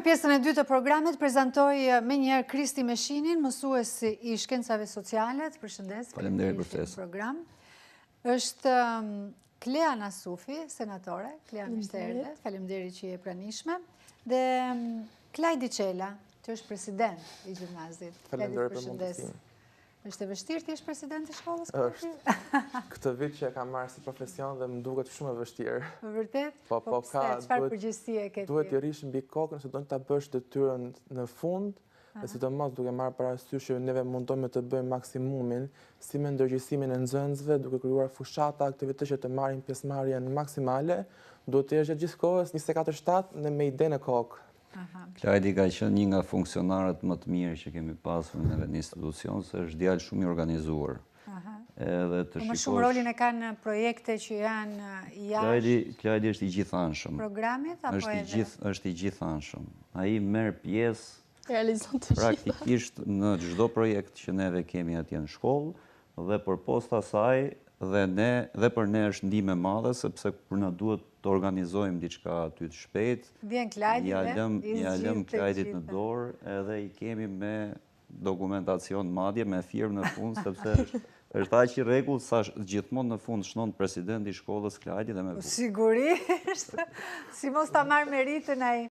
në pjesën e dytë të programit, prezantoj me njerë Kristi Meshinin, mësues i shkencave sociale. Përshëndes. Faleminderit për ftesën. Program. Është Klea Nasufi, senatore. Klea, mirë se erdhe. Faleminderit që je pranishme. Dhe Klajdi Qela, që është president i gjimnazit. Faleminderit për mundësinë. Është e vështirë ti është president i shkollës? Është. Këtë vit që e kam marrë si profesion dhe më duket shumë e vështirë. Vërtet? Po ka, çfarë përgjegjësie ke ti? Duhet të rish mbi kokën nëse do të ta bësh detyrën në fund, dhe sidomos duke marrë parasysh që neve mundojmë të bëjmë maksimumin si me ndërgjegjësimin e nxënësve, duke krijuar fushata aktivitete që të marrin pjesëmarrjen maksimale, duhet të jesh gjithkohës 24/7 me idenë në kokë. Klajdi ka qenë një nga funksionarët më të mirë që kemi pasur në institucion, se është djalë shumë i organizuar. Më shumë rolin e kanë projekte që janë jashtë Klajdi është i gjithanshëm. Programit apo edhe? Është i gjithanshëm. Ai merr pjesë praktikisht në çdo projekt që neve kemi atje në shkollë, dhe për posta saj dhe për ne është ndihmë e madhe, sepse kur na duhet të organizojmë diçka aty të shpejt, vjen Klajdi ja lëm Klajdit në dorë, edhe i kemi me dokumentacion madje, me firmë në fund, sepse është aq i rregullt sa gjithmonë në fund shnon presidenti i shkollës Klajdi dhe me. Sigurisht, si mos ta marr meritën ai.